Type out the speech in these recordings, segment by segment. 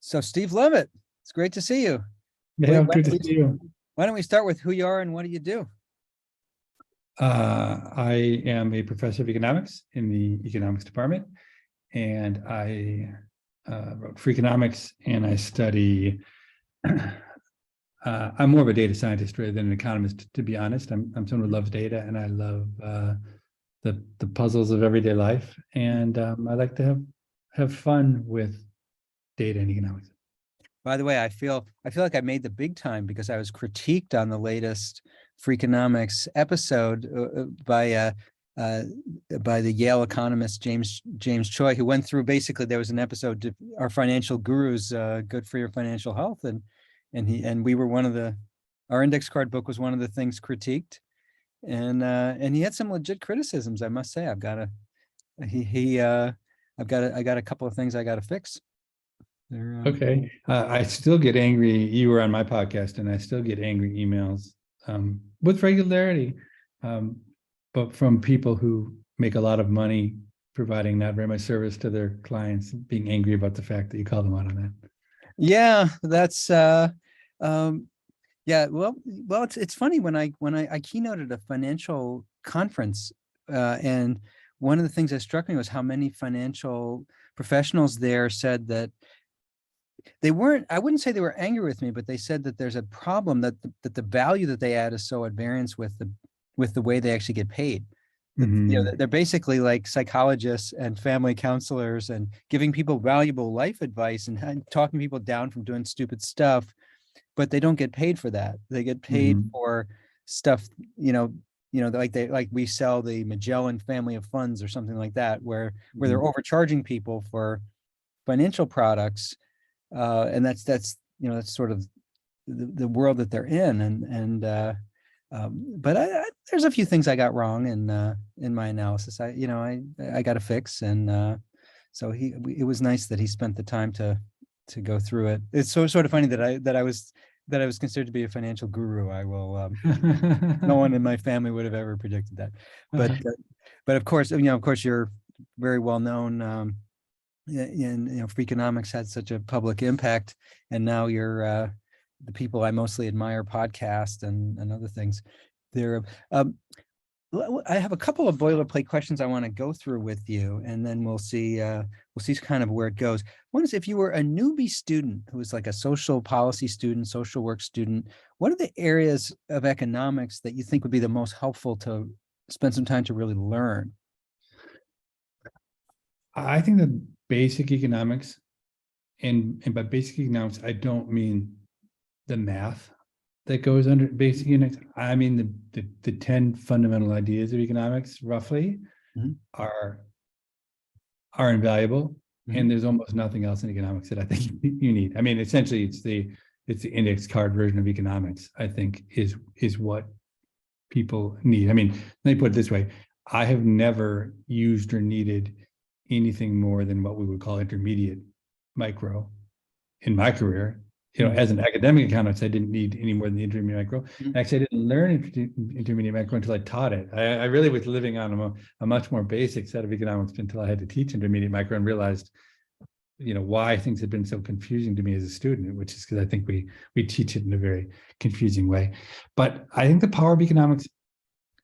So Steve Levitt, it's great to see you. Yeah, good to see you. Why don't we start with who you are and what do you do? I am a professor of economics in the economics department, and I wrote Freakonomics, and I study. I'm more of a data scientist rather than an economist, to be honest. I'm someone who loves data, and I love the puzzles of everyday life, and I like to have fun with data and economics. By the way, I feel like I made the big time because I was critiqued on the latest Freakonomics episode by the Yale economist James Choi, who went through basically there was an episode our financial gurus good for your financial health, and we were one of our index card book was one of the things critiqued, and he had some legit criticisms. I must say, I got a couple of things I got to fix. Okay. I still get angry. You were on my podcast, and I still get angry emails with regularity, but from people who make a lot of money providing not very much service to their clients, being angry about the fact that you call them out on that. Yeah, that's yeah. Well, it's funny when I keynoted a financial conference, and one of the things that struck me was how many financial professionals there said that they weren't, I wouldn't say they were angry with me, but they said that there's a problem that the value that they add is so at variance with the way they actually get paid. Mm-hmm. You know, they're basically like psychologists and family counselors and giving people valuable life advice and talking people down from doing stupid stuff, but they don't get paid for that. They get paid for stuff, like we sell the Magellan family of funds or something like that, where they're overcharging people for financial products. And that's sort of the world that they're in, but there's a few things I got wrong in my analysis. I got to fix, and so it was nice that he spent the time to go through it. It's sort of funny that I was considered to be a financial guru. I will no one in my family would have ever predicted that, but of course you're very well known. And Freakonomics had such a public impact, and now you're the people I mostly admire podcast and other things. There, I have a couple of boilerplate questions I want to go through with you, and then we'll see kind of where it goes. One is, if you were a newbie student who was like a social policy student, social work student, what are the areas of economics that you think would be the most helpful to spend some time to really learn? I think that basic economics, and by basic economics, I don't mean the math that goes under basic economics. I mean the 10 fundamental ideas of economics, roughly, are invaluable, and there's almost nothing else in economics that I think you need. I mean, essentially, it's the index card version of economics, I think, is what people need. I mean, let me put it this way: I have never used or needed anything more than what we would call intermediate micro in my career. As an academic economist, I didn't need any more than the intermediate micro. Actually, I didn't learn intermediate micro until I taught it. I really was living on a much more basic set of economics until I had to teach intermediate micro and realized, why things had been so confusing to me as a student, which is because I think we teach it in a very confusing way. But I think the power of economics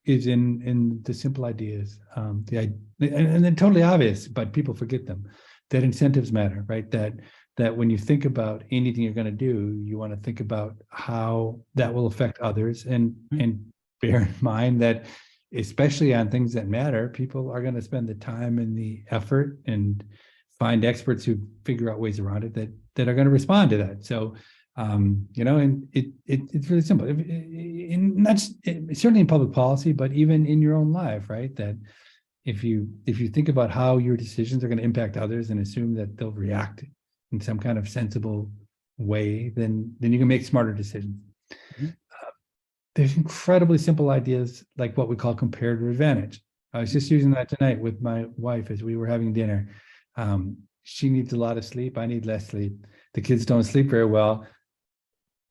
is in the simple ideas, and they're totally obvious, but people forget them. That incentives matter, right? That when you think about anything you're going to do, you want to think about how that will affect others, and bear in mind that, especially on things that matter, people are going to spend the time and the effort and find experts who figure out ways around it that are going to respond to that. So, and it's really simple. Certainly in public policy, but even in your own life, right? That if you think about how your decisions are going to impact others and assume that they'll react in some kind of sensible way, then you can make smarter decisions. There's incredibly simple ideas like what we call comparative advantage. I was just using that tonight with my wife as we were having dinner. She needs a lot of sleep. I need less sleep. The kids don't sleep very well.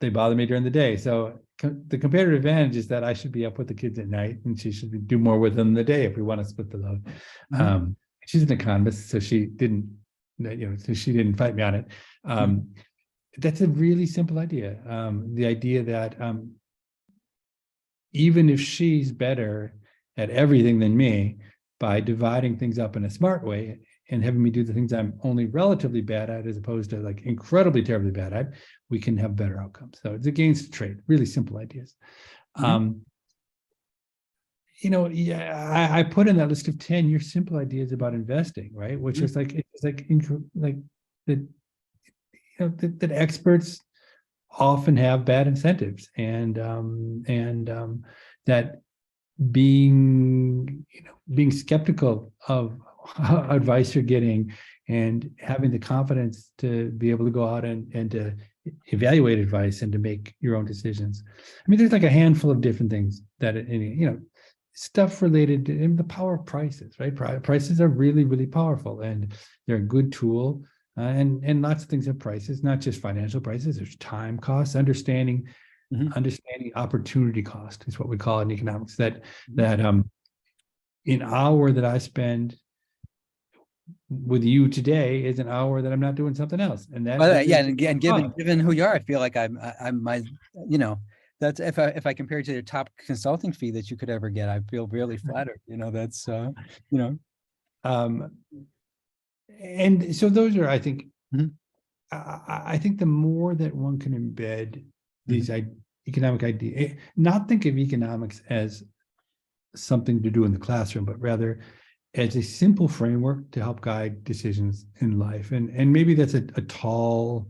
They bother me during the day. So the comparative advantage is that I should be up with the kids at night, and she should do more with them in the day if we want to split the load. She's an economist, so she didn't so she didn't fight me on it. That's a really simple idea. The idea that even if she's better at everything than me, by dividing things up in a smart way and having me do the things I'm only relatively bad at, as opposed to like incredibly terribly bad at, we can have better outcomes. So it's a gains trade, really simple ideas. I put in that list of 10 your simple ideas about investing, right? Which is like, it's like that experts often have bad incentives, and that being skeptical of advice you're getting and having the confidence to be able to go out and to evaluate advice and to make your own decisions. I mean, there's like a handful of different things that, stuff related to the power of prices, right? Prices are really, really powerful, and they're a good tool. And lots of things have prices, not just financial prices. There's time costs, understanding opportunity cost is what we call it in economics. That an hour that I spend with you today is an hour that I'm not doing something else. And that and given who you are, I feel like I'm that's if I compare it to the top consulting fee that you could ever get, I feel really flattered. That's And so those are, I think, I think the more that one can embed these economic ideas, not think of economics as something to do in the classroom, but rather as a simple framework to help guide decisions in life. And maybe that's a tall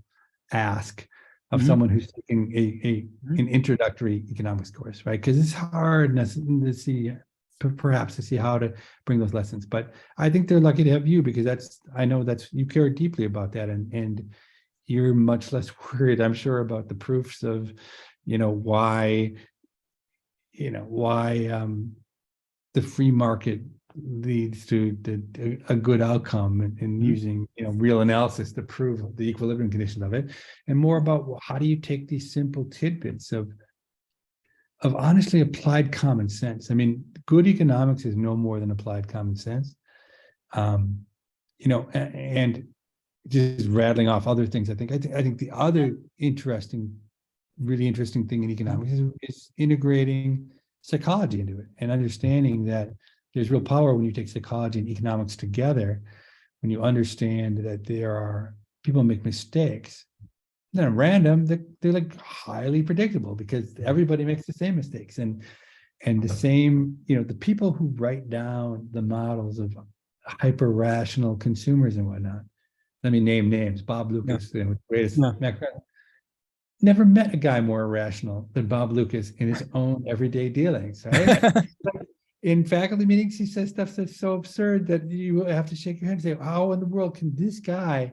ask of someone who's taking an introductory economics course, right? Because it's hard to see, perhaps to see how to bring those lessons. But I think they're lucky to have you, because I know you care deeply about that, and you're much less worried, I'm sure, about the proofs of why the free market leads to a good outcome, and using real analysis to prove the equilibrium condition of it, and more about how do you take these simple tidbits of honestly applied common sense. I mean, good economics is no more than applied common sense. And just rattling off other things, I think the other really interesting thing in economics is integrating psychology into it, and understanding that there's real power when you take psychology and economics together, when you understand that there are people make mistakes. They're random, they're like highly predictable, because everybody makes the same mistakes, and the same, the people who write down the models of hyper rational consumers and whatnot. Let me name names. Bob Lucas, the greatest macro, never met a guy more irrational than Bob Lucas in his own everyday dealings, right? In faculty meetings, he says stuff that's so absurd that you have to shake your head and say, how in the world can this guy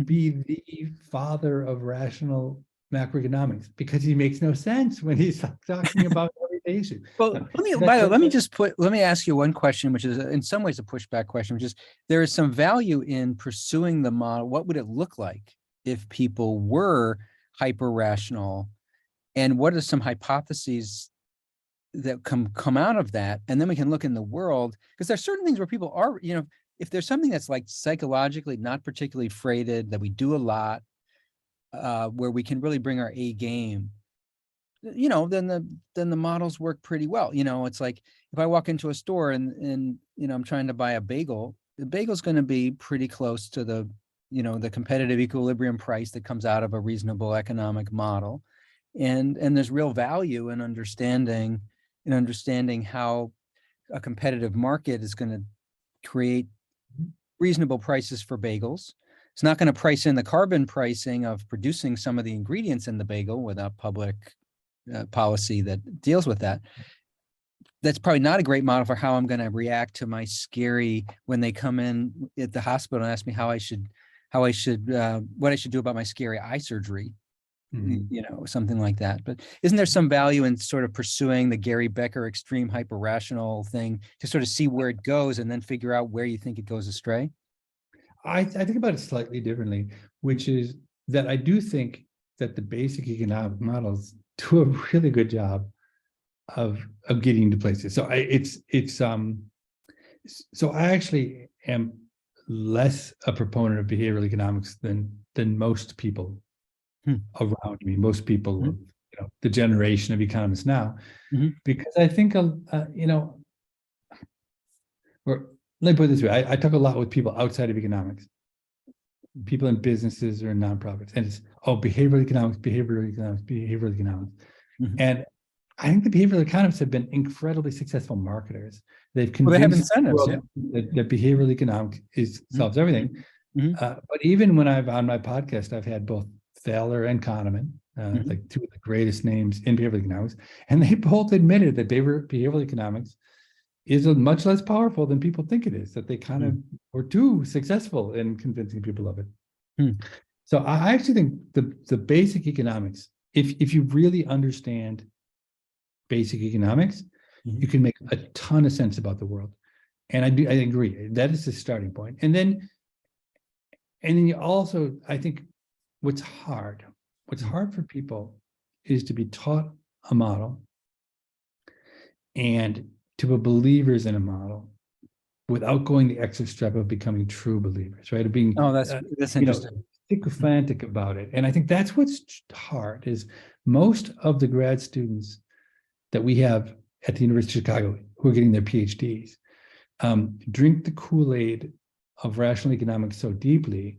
be the father of rational macroeconomics? Because he makes no sense when he's talking about everyday issues. Well, let me ask you one question, which is in some ways a pushback question, which is, there is some value in pursuing the model. What would it look like if people were hyper rational, and what are some hypotheses that come out of that? And then we can look in the world, because there's certain things where people are, if there's something that's like psychologically not particularly freighted, that we do a lot, where we can really bring our A game, then the models work pretty well. It's like if I walk into a store and I'm trying to buy a bagel, the bagel's going to be pretty close to the competitive equilibrium price that comes out of a reasonable economic model, and there's real value in understanding how a competitive market is going to create reasonable prices for bagels. It's not going to price in the carbon pricing of producing some of the ingredients in the bagel without public policy that deals with that. That's probably not a great model for how I'm going to react to my scary, when they come in at the hospital and ask me what I should do about my scary eye surgery. Something like that. But isn't there some value in sort of pursuing the Gary Becker extreme hyper rational thing to sort of see where it goes and then figure out where you think it goes astray? I think about it slightly differently, which is that I do think that the basic economic models do a really good job of getting to places. So I actually am less a proponent of behavioral economics than most people around me, most people of, the generation of economists now, because I think, or let me put it this way, I talk a lot with people outside of economics, people in businesses or in nonprofits, and it's, behavioral economics. And I think the behavioral economists have been incredibly successul marketers. They've convinced they have incentives, that behavioral economics solves everything. But even when on my podcast, I've had both Thaler and Kahneman, like two of the greatest names in behavioral economics, and they both admitted that behavioral economics is much less powerful than people think it is, that they kind of were too successful in convincing people of it. So I actually think the basic economics, if you really understand basic economics, you can make a ton of sense about the world. And I agree, that is the starting point. And then you also, I think what's hard for people is to be taught a model and to be believers in a model without going the extra step of becoming true believers, right? Of being that's interesting. Sycophantic about it. And I think that's what's hard, is most of the grad students that we have at the University of Chicago who are getting their PhDs drink the Kool-Aid of rational economics so deeply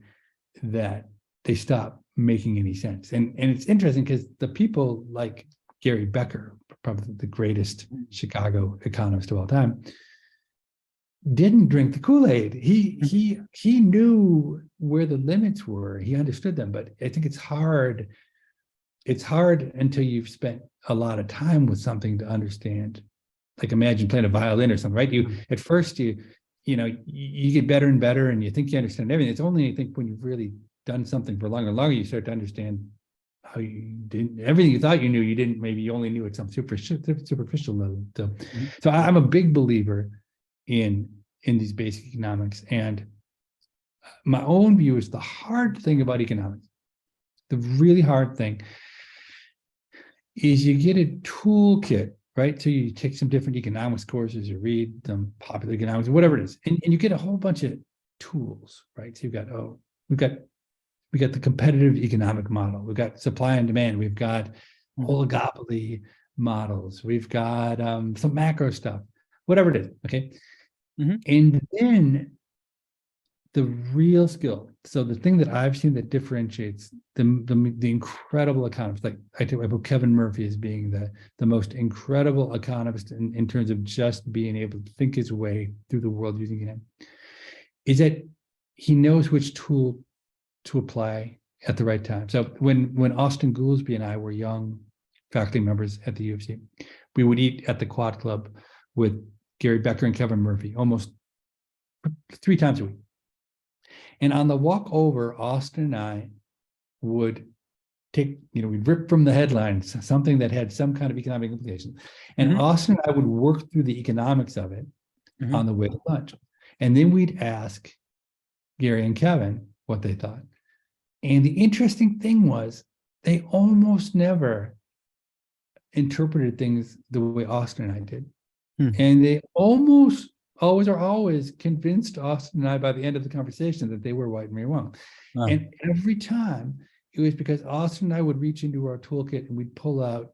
that they stop making any sense. And it's interesting because the people like Gary Becker, probably the greatest Chicago economist of all time, didn't drink the Kool-Aid. He knew where the limits were. He understood them. But I think it's hard until you've spent a lot of time with something to understand. Like imagine playing a violin or something, right? At first you get better and better, and you think you understand everything. It's only, I think, when you've really done something for longer and longer, you start to understand how you didn't, everything you thought you knew, you didn't, maybe you only knew at some superficial level. So I'm a big believer in these basic economics. And my own view is the hard thing about economics, the really hard thing, is you get a toolkit, right? So you take some different economics courses, you read some popular economics, whatever it is, and you get a whole bunch of tools, right? So you've got, we got the competitive economic model, we've got supply and demand, we've got oligopoly models, we've got some macro stuff, whatever it is, okay? And then the real skill, so the thing that I've seen that differentiates the incredible economists, like I put Kevin Murphy as being the most incredible economist in terms of just being able to think his way through the world using it, is that he knows which tool to apply at the right time. So when Austin Goolsbee and I were young faculty members at the U of C, we would eat at the Quad Club with Gary Becker and Kevin Murphy almost 3 times a week. And on the walk over, Austin and I would take, we'd rip from the headlines something that had some kind of economic implication. And Austin and I would work through the economics of it on the way to lunch. And then we'd ask Gary and Kevin what they thought. And the interesting thing was, they almost never interpreted things the way Austin and I did. And they almost always convinced Austin and I by the end of the conversation that they were right and we were wrong. And every time it was because Austin and I would reach into our toolkit and we'd pull out,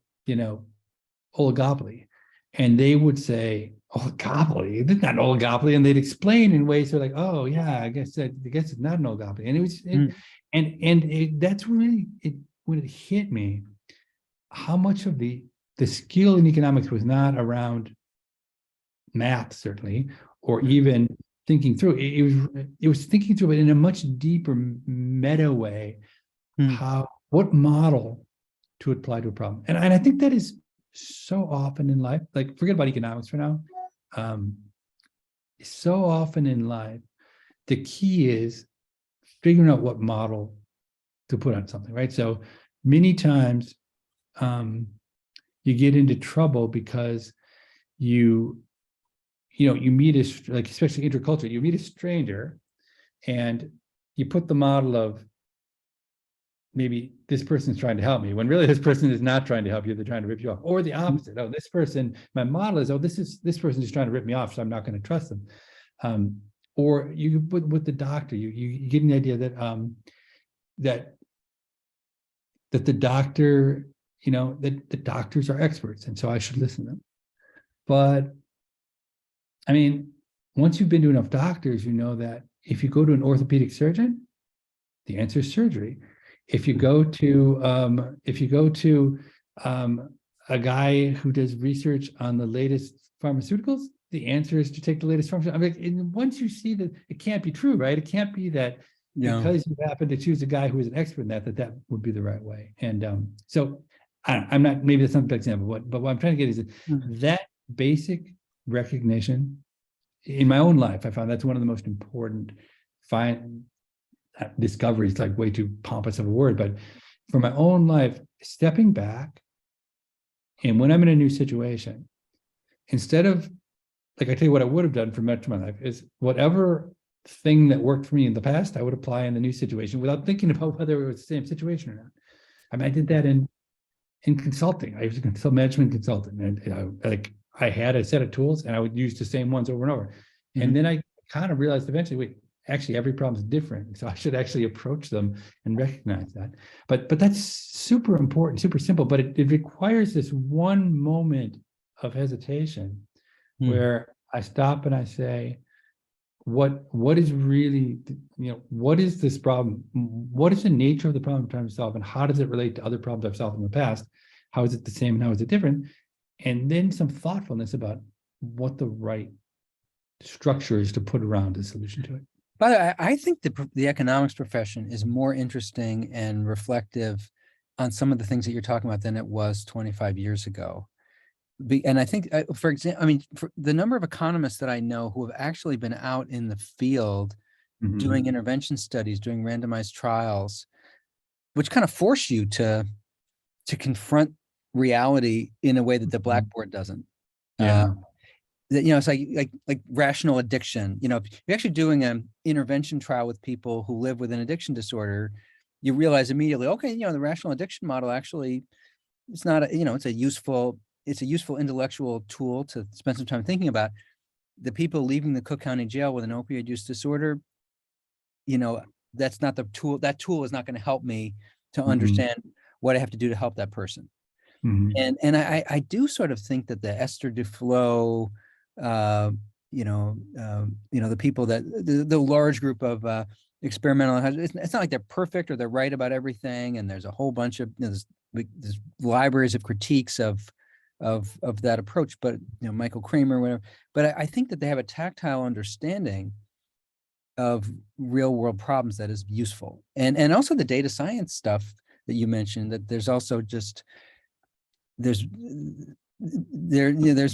oligopoly. And they would say, oligopoly, it's not an oligopoly. And they'd explain in ways they're like, oh yeah, I guess it's not an oligopoly. And it was, that's really when it hit me, how much of the skill in economics was not around math, certainly, or even thinking through it was thinking through it in a much deeper meta way, what model to apply to a problem. And I think that is so often in life, like forget about economics for now, so often in life, the key is figuring out what model to put on something, right? So many times you get into trouble because you meet especially interculturally, you meet a stranger and you put the model of maybe this person's trying to help me, when really this person is not trying to help you, they're trying to rip you off. Or the opposite, this person, my model is, this person is trying to rip me off, so I'm not going to trust them. or you with the doctor, you get an idea that the doctor, that the doctors are experts, and so I should listen to them. But I mean, once you've been to enough doctors, you know that if you go to an orthopedic surgeon, the answer is surgery. If you go to a guy who does research on the latest pharmaceuticals, the answer is to take the latest pharmaceutical. I mean, and once you see that it can't be true, right? It can't be that because you happen to choose a guy who is an expert in that would be the right way. And so I'm not, maybe that's not the example, but what I'm trying to get is that basic recognition in my own life. I found that's one of the most important discoveries, like way too pompous of a word, but for my own life, stepping back, and when I'm in a new situation, instead of, like, I tell you what I would have done for much of my life is whatever thing that worked for me in the past, I would apply in the new situation without thinking about whether it was the same situation or not. I mean, I did that in consulting. I was a management consultant, and I had a set of tools, and I would use the same ones over and over. Mm-hmm. And then I kind of realized eventually, wait, actually every problem is different, so I should actually approach them and recognize that. But that's super important, super simple, but it requires this one moment of hesitation where I stop and I say, what is really, what is this problem? What is the nature of the problem I'm trying to solve, and how does it relate to other problems I've solved in the past? How is it the same and how is it different? And then some thoughtfulness about what the right structure is to put around a solution to it. By the way, I think the economics profession is more interesting and reflective on some of the things that you're talking about than it was 25 years ago. And I think, for example, I mean, for the number of economists that I know who have actually been out in the field doing intervention studies, doing randomized trials, which kind of force you to confront reality in a way that the blackboard doesn't. Yeah. It's like rational addiction. If you're actually doing an intervention trial with people who live with an addiction disorder, you realize immediately, okay, the rational addiction model actually, it's not it's a useful intellectual tool to spend some time thinking about. The people leaving the Cook County Jail with an opioid use disorder, that's not the tool. That tool is not going to help me to understand what I have to do to help that person. And I do sort of think that the Esther Duflo, the people that the large group of experimental, it's not like they're perfect or they're right about everything. And there's a whole bunch of there's libraries of critiques of that approach, but Michael Kramer, whatever. But I think that they have a tactile understanding of real world problems that is useful, and also the data science stuff that you mentioned. That there's also just there's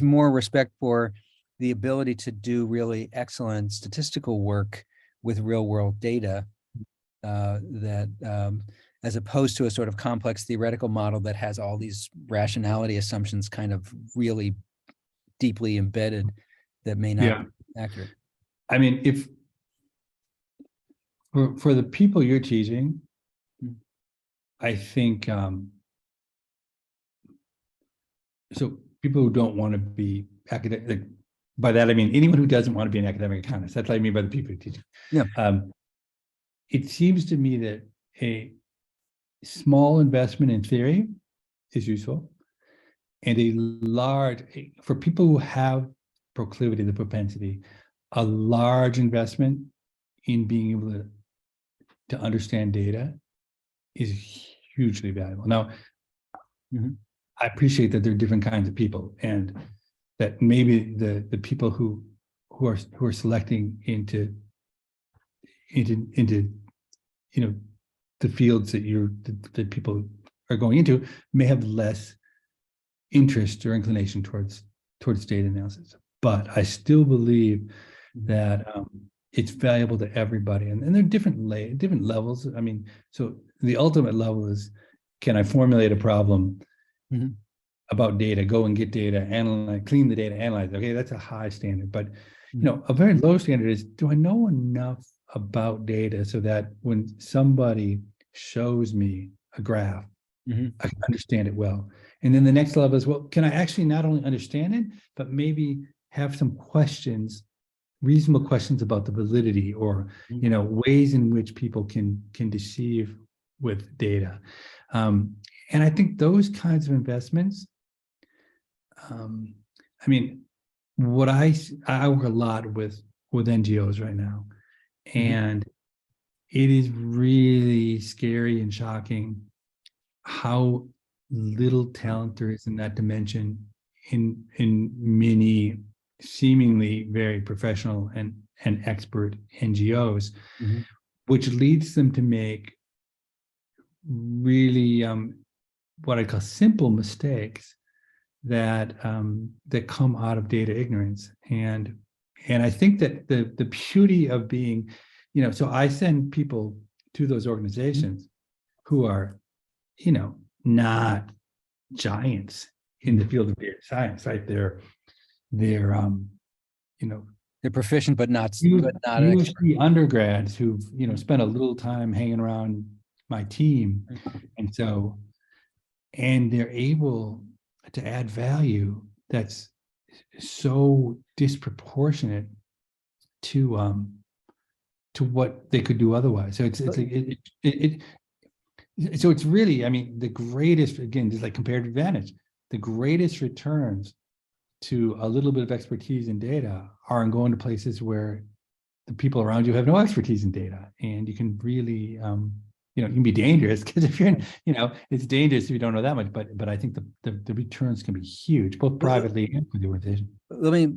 more respect for the ability to do really excellent statistical work with real world data as opposed to a sort of complex theoretical model that has all these rationality assumptions kind of really deeply embedded that may not be accurate. I mean, if for the people you're teaching, I think so people who don't want to be academic, by that I mean anyone who doesn't want to be an academic economist. That's what I mean by the people who teach. Yeah. It seems to me that a small investment in theory is useful, and for people who have proclivity, the propensity, a large investment in being able to understand data is hugely valuable. Now, I appreciate that there are different kinds of people, and that maybe the people who are selecting into the fields that people are going into may have less interest or inclination towards data analysis. But I still believe that it's valuable to everybody, and there are different levels. I mean, so the ultimate level is, can I formulate a problem about data, go and get data, analyze, clean the data, analyze. Okay, that's a high standard. But a very low standard is, do I know enough about data so that when somebody shows me a graph, I can understand it well? And then the next level is, well, can I actually not only understand it, but maybe have some questions reasonable questions about the validity, or ways in which people can deceive with data. And I think those kinds of investments, I mean, what I work a lot with NGOs right now, and it is really scary and shocking how little talent there is in that dimension in many seemingly very professional and expert NGOs, which leads them to make really what I call simple mistakes that that come out of data ignorance. And I think that the beauty of being, so I send people to those organizations who are, not giants in the field of data science, right? They're proficient, but not usually undergrads who've spent a little time hanging around my team, and they're able to add value that's so disproportionate to what they could do otherwise. So it's really, I mean, the greatest, again, just like comparative advantage, the greatest returns to a little bit of expertise in data are in going to places where the people around you have no expertise in data, and you can really, you can be dangerous, because if you're in, it's dangerous if you don't know that much. But I think the returns can be huge, both privately and for the organization. Let me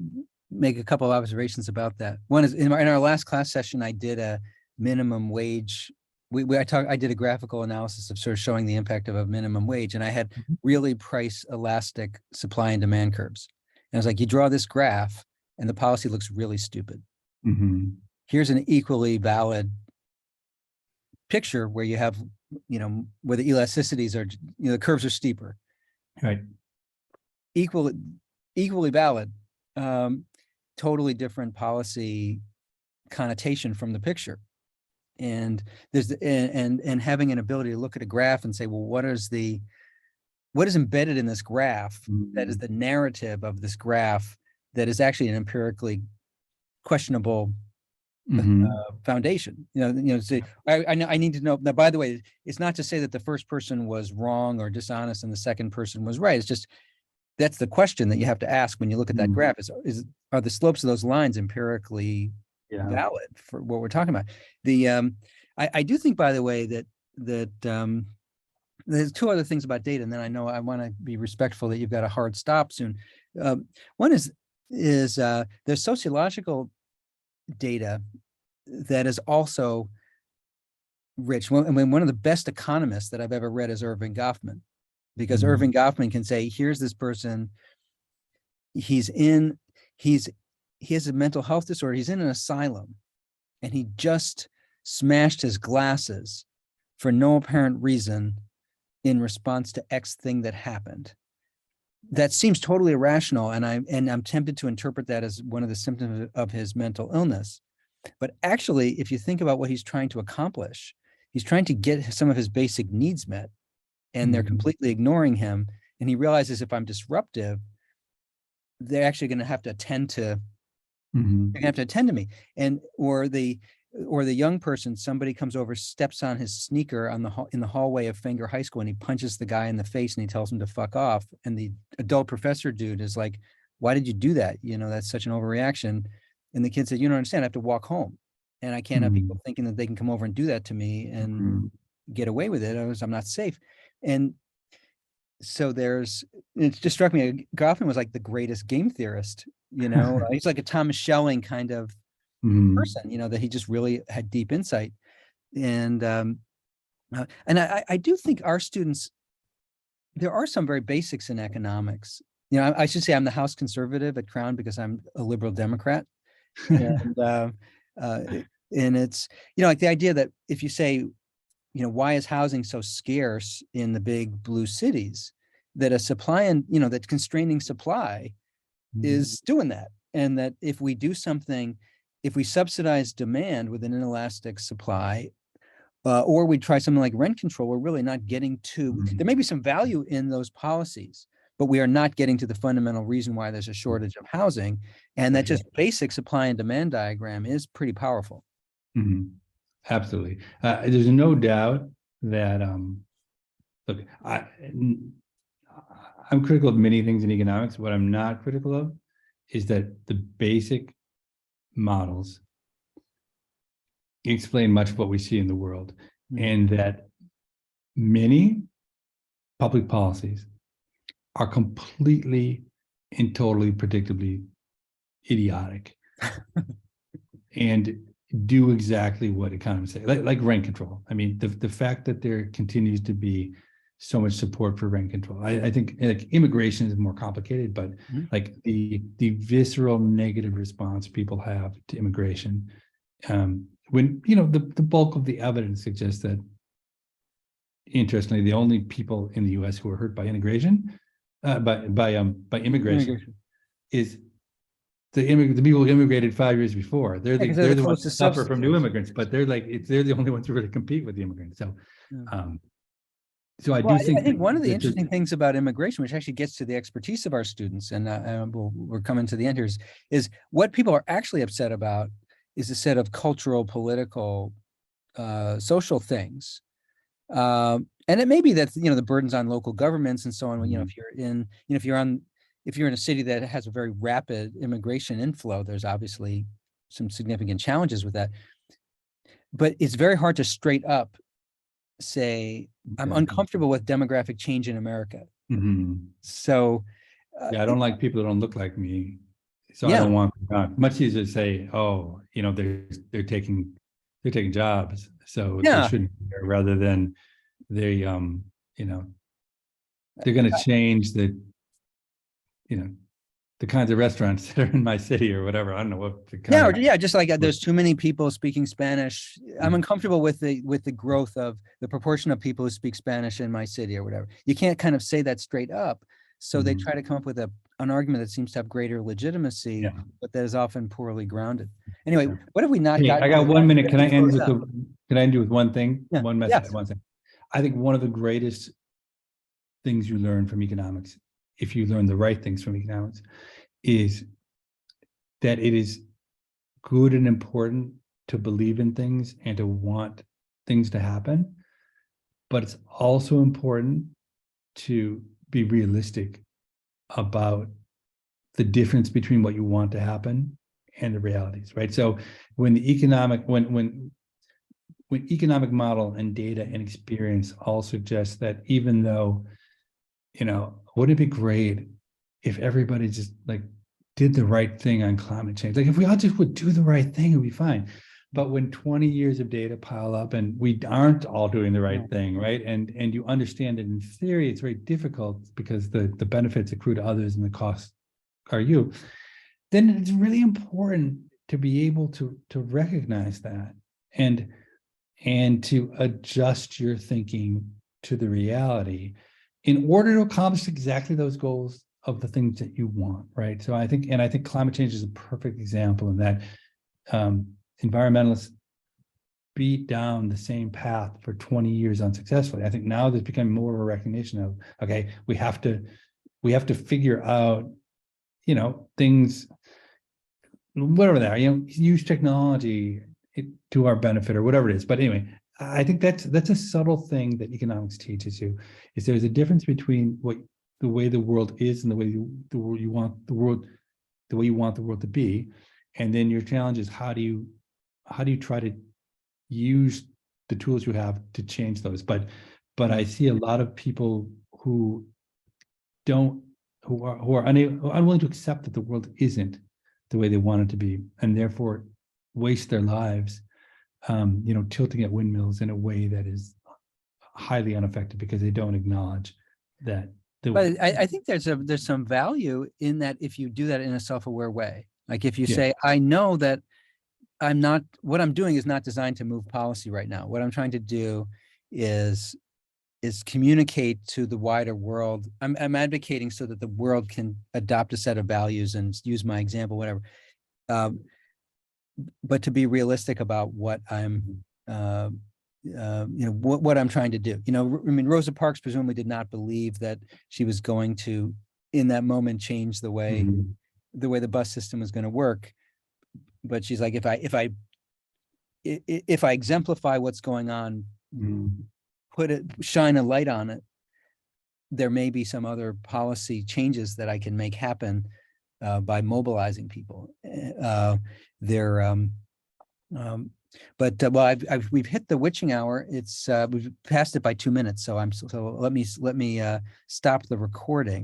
make a couple of observations about that. One is in our last class session, I did a minimum wage. I did a graphical analysis of sort of showing the impact of a minimum wage, and I had really price elastic supply and demand curves. And I was like, you draw this graph, and the policy looks really stupid. Here's an equally valid picture where you have, where the elasticities are, the curves are steeper. Right. Equally valid, totally different policy connotation from the picture. And there's and having an ability to look at a graph and say, well, what is embedded in this graph that is the narrative of this graph that is actually an empirically questionable foundation. Say, I need to know. Now, by the way, it's not to say that the first person was wrong or dishonest and the second person was right. It's just that's the question that you have to ask when you look at that graph: are the slopes of those lines empirically valid for what we're talking about? I do think, by the way, that there's two other things about data, and then I know I want to be respectful that you've got a hard stop soon. One is there's sociological data that is also rich. One of the best economists that I've ever read is Irving Goffman, because Irving Goffman can say, here's this person, he has a mental health disorder, he's in an asylum, and he just smashed his glasses for no apparent reason in response to X thing that happened. That seems totally irrational, and I'm tempted to interpret that as one of the symptoms of his mental illness. But actually, if you think about what he's trying to accomplish, he's trying to get some of his basic needs met, and they're completely ignoring him. And he realizes, if I'm disruptive, they're actually going to have to attend to. They're going to have to attend to me, or the young person, somebody comes over, steps on his sneaker in the hallway of Fenger High School, and he punches the guy in the face, and he tells him to fuck off. And the adult professor dude is like, "Why did you do that? That's such an overreaction." And the kid said, "You don't understand. I have to walk home, and I can't have people thinking that they can come over and do that to me and get away with it. I'm not safe." And so it just struck me, Goffman was like the greatest game theorist. He's like a Thomas Schelling kind of person, that he just really had deep insight. And I do think our students, there are some very basics in economics. I should say I'm the House conservative at Crown because I'm a liberal Democrat. And it's, like the idea that if you say, why is housing so scarce in the big blue cities, that a supply and, that constraining supply is doing that. And that if we do something, if we subsidize demand with an inelastic supply, or we try something like rent control, we're really not getting to, there may be some value in those policies, but we are not getting to the fundamental reason why there's a shortage of housing. And that just basic supply and demand diagram is pretty powerful. Absolutely. There's no doubt that, look, I'm critical of many things in economics. What I'm not critical of is that the basic models explain much of what we see in the world, and that many public policies are completely and totally predictably idiotic and do exactly what economists say, like rent control. I mean, the fact that there continues to be so much support for rent control. I think like immigration is more complicated, but like the visceral negative response people have to immigration, when the bulk of the evidence suggests that, interestingly, the only people in the U.S. who are hurt by immigration is the people who immigrated 5 years before. They're the ones who suffer from new immigrants, but they're the only ones who really compete with the immigrants. So, I think one of the interesting things about immigration, which actually gets to the expertise of our students, and we're coming to the end here, is what people are actually upset about is a set of cultural, political, social things. And it may be that, the burdens on local governments and so on, if you're in a city that has a very rapid immigration inflow, there's obviously some significant challenges with that. But it's very hard to straight up say, I'm uncomfortable with demographic change in America. So I don't like people that don't look like me. So I don't want much easier to say, they're taking jobs, so they shouldn't be there, rather than they're going to change the kinds of restaurants that are in my city or whatever. I don't know what the kind just like there's too many people speaking Spanish. I'm uncomfortable with the growth of the proportion of people who speak Spanish in my city or whatever. You can't kind of say that straight up. So they try to come up with an argument that seems to have greater legitimacy, but that is often poorly grounded. Anyway, what have we not got? I got 1 minute. Can I end with one thing? One message. One thing. I think one of the greatest things you learn from economics, if you learn the right things from economics, is that it is good and important to believe in things and to want things to happen, but it's also important to be realistic about the difference between what you want to happen and the realities, right? So when the economic model and data and experience all suggest that, even though, wouldn't it be great if everybody just did the right thing on climate change? Like if we all just would do the right thing, it'd be fine. But when 20 years of data pile up and we aren't all doing the right thing, right? And you understand that in theory, it's very difficult because the benefits accrue to others and the costs are you, then it's really important to be able to recognize that and to adjust your thinking to the reality in order to accomplish exactly those goals of the things that you want, right? So I think climate change is a perfect example in that environmentalists beat down the same path for 20 years unsuccessfully. I think now there's become more of a recognition of, okay, we have to figure out, things, whatever they are, use technology to our benefit or whatever it is. But anyway, I think that's a subtle thing that economics teaches you, is there's a difference between the way the world is and the way you want the world to be, and then your challenge is how do you try to use the tools you have to change those. But I see a lot of people who are unwilling to accept that the world isn't the way they want it to be, and therefore waste their lives tilting at windmills in a way that is highly ineffective because they don't acknowledge that. But I think there's some value in that if you do that in a self-aware way. Like if you say, I know that what I'm doing is not designed to move policy right now. What I'm trying to do is communicate to the wider world. I'm advocating so that the world can adopt a set of values and use my example, whatever. But to be realistic about what I'm, what I'm trying to do. Rosa Parks presumably did not believe that she was going to in that moment change the way Mhm. the bus system was going to work. But she's like, if I exemplify what's going on, Mhm. shine a light on it, there may be some other policy changes that I can make happen by mobilizing people. We've hit the witching hour. We've passed it by 2 minutes. So let me stop the recording.